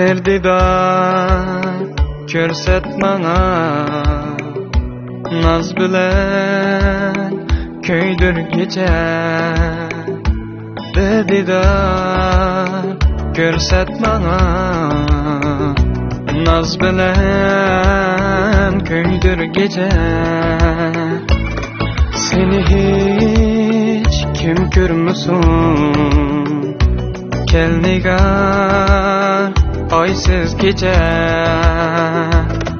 Berdi da körset bana, naz bilen köydür gece. Berdi da körset bana, naz bilen köydür gece. Seni hiç kim görmüsün, kel nigar aysız gece.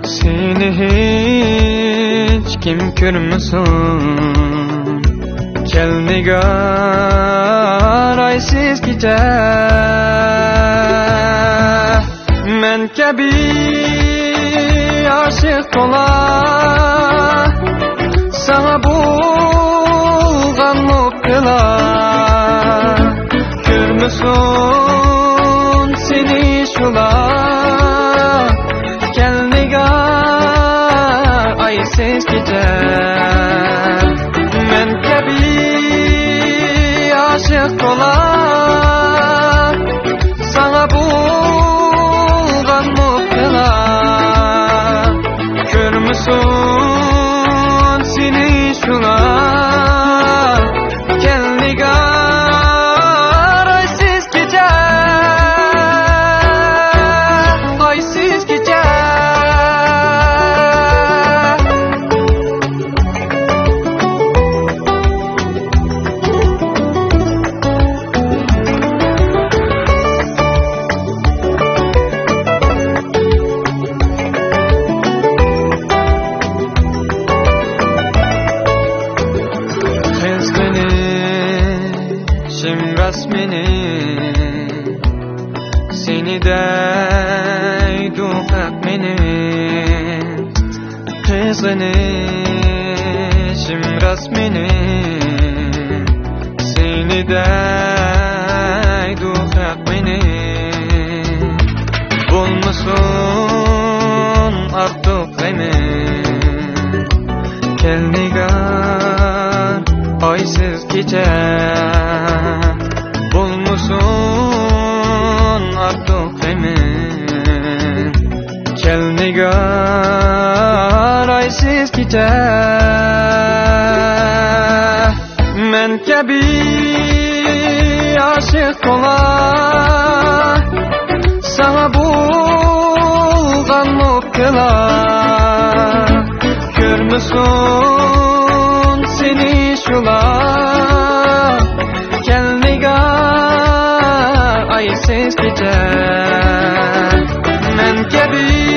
Seni hiç kim görmüsün, kel nigar aysız gece. Men kabi aşık ola, sana bulgan mutla. Görmüsün seni şula, kel nigar aysız gece. Men kabi aşık ola, sana bulgan mutla. Görmüsün seni şula, kel nigar aysız gece. Aysız gece. Rasmini seni deydu kalkmeni, kızını şim rasmini seni deydu kalkmeni. Bulmuşsun artık emin, kel nigar aysız gece. Bulmuşsun artık emin, kel nigar aysız gece. Men kabi aşık ola, sana bulgan mutla. Görmüsün seni şula, kel nigar aysız gece. Men kabi